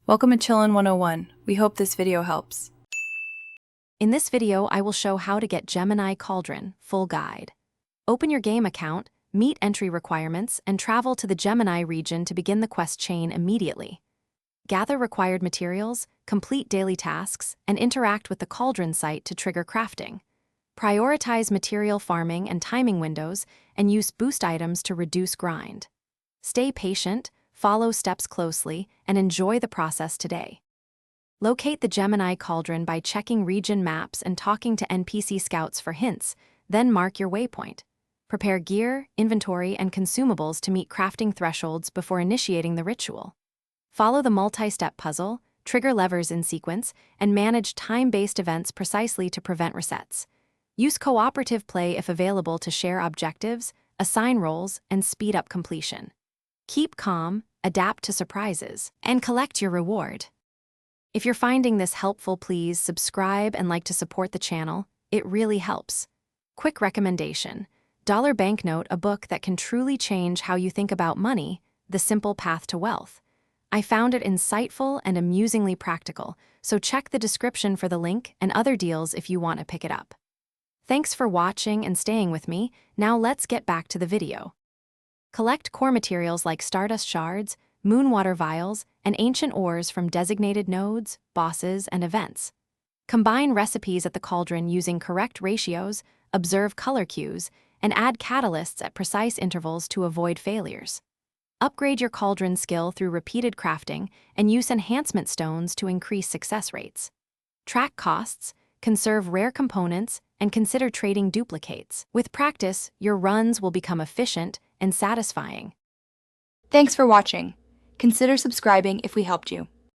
Welcome to Chillin' 101. We hope this video helps. In this video, I will show how to get Gemini Cauldron full guide. Open your game account, meet entry requirements, and travel to the Gemini region to begin the quest chain immediately. Gather required materials, complete daily tasks, and interact with the Cauldron site to trigger crafting. Prioritize material farming and timing windows, and use boost items to reduce grind. Stay patient, follow steps closely, and enjoy the process today. Locate the Gemini Cauldron by checking region maps and talking to NPC scouts for hints, then mark your waypoint. Prepare gear, inventory, and consumables to meet crafting thresholds before initiating the ritual. Follow the multi-step puzzle, trigger levers in sequence, and manage time-based events precisely to prevent resets. Use cooperative play if available to share objectives, assign roles, and speed up completion. Keep calm, adapt to surprises, and collect your reward. If you're finding this helpful, please subscribe and like to support the channel. It really helps. Quick recommendation: Dollar Banknote, a book that can truly change how you think about money, The Simple Path to Wealth. I found it insightful and amusingly practical, so check the description for the link and other deals if you want to pick it up. Thanks for watching and staying with me. Now let's get back to the video. Collect core materials like stardust shards, moonwater vials, and ancient ores from designated nodes, bosses, and events. Combine recipes at the cauldron using correct ratios, observe color cues, and add catalysts at precise intervals to avoid failures. Upgrade your cauldron skill through repeated crafting and use enhancement stones to increase success rates. Track costs, conserve rare components, and consider trading duplicates. With practice, your runs will become efficient and satisfying. Thanks for watching. Consider subscribing if we helped you.